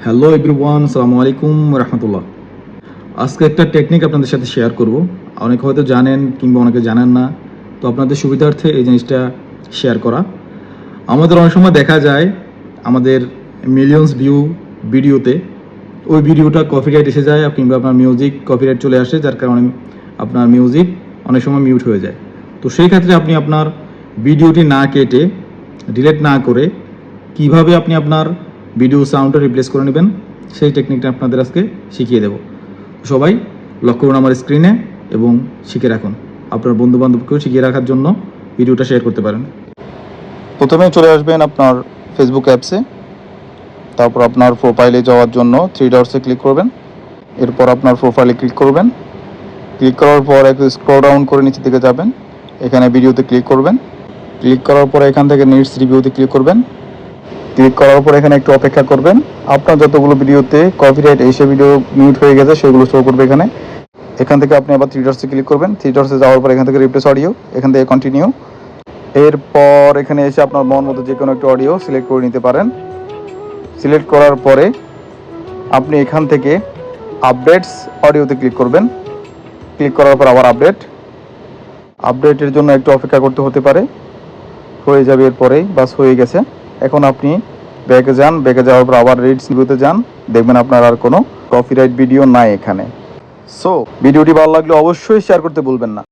Hello everyone, আসসালামু আলাইকুম রহমতুল্লাহ। আজকে একটা টেকনিক আপনাদের সাথে শেয়ার করব। অনেকে হয়তো জানেন কিংবা অনেকে জানেন না, তো আপনাদের সুবিধার্থে এই জিনিসটা শেয়ার করা। আমাদের অনেক সময় দেখা যায় আমাদের মিলিয়নস ভিউ ভিডিওতে ওই ভিডিওটা কপিরাইট এসে যায় কিংবা আপনার মিউজিক কপিরাইট চলে আসে, যার কারণে আপনার মিউজিক অনেক সময় মিউট হয়ে যায়। তো সেই ক্ষেত্রে আপনি আপনার ভিডিওটি না কেটে, ডিলিট না করে কিভাবে আপনি আপনার ভিডিও সাউন্ডটা রিপ্লেস করে নেবেন সেই টেকনিকটা আপনাদের আজকে শিখিয়ে দেব। সবাই লক্ষ্য করুন আমার স্ক্রিনে এবং শিখে রাখুন। আপনার বন্ধুবান্ধবকেও শিখিয়ে রাখার জন্য ভিডিওটা শেয়ার করতে পারেন। প্রথমে চলে আসবেন আপনার ফেসবুক অ্যাপসে, তারপর আপনার প্রোফাইলে যাওয়ার জন্য থ্রি ডটসে ক্লিক করবেন। এরপর আপনার প্রোফাইলে ক্লিক করবেন। ক্লিক করার পর একটু স্ক্রল ডাউন করে নিচের দিকে যাবেন, এখানে ভিডিওতে ক্লিক করবেন। ক্লিক করার পর এখান থেকে নিডস রিভিউতে ক্লিক করবেন। ক্লিক করার পর এখানে একটু অপেক্ষা করবেন। আপনার যতগুলো ভিডিওতে কপিরাইট এসে ভিডিও মিউট হয়ে গেছে সেগুলো শো করবে এখানে। এখান থেকে আপনি আবার থ্রি ডটসে ক্লিক করবেন। থ্রি ডটসে যাওয়ার পর এখান থেকে রিপ্লেস অডিও, এখান থেকে কন্টিনিউ। এরপর এখানে এসে আপনার মন মতো যে কোনো একটা অডিও সিলেক্ট করে নিতে পারেন। সিলেক্ট করার পরে আপনি এখান থেকে আপডেটস অডিওতে ক্লিক করবেন। ক্লিক করার পর আবার আপডেটের জন্য একটু অপেক্ষা করতে হতে পারে, হয়ে যাবে এরপরেই, বাস হয়ে গেছে। এখন আপনি ব্যাকে যান, ব্যাকে যাওয়ার পর আবার রিডস রিভিউতে যান, দেখবেন আপনার আর কোনো কপিরাইট ভিডিও নাই এখানে। সো ভিডিওটি ভালো লাগলে অবশ্যই শেয়ার করতে ভুলবেন না।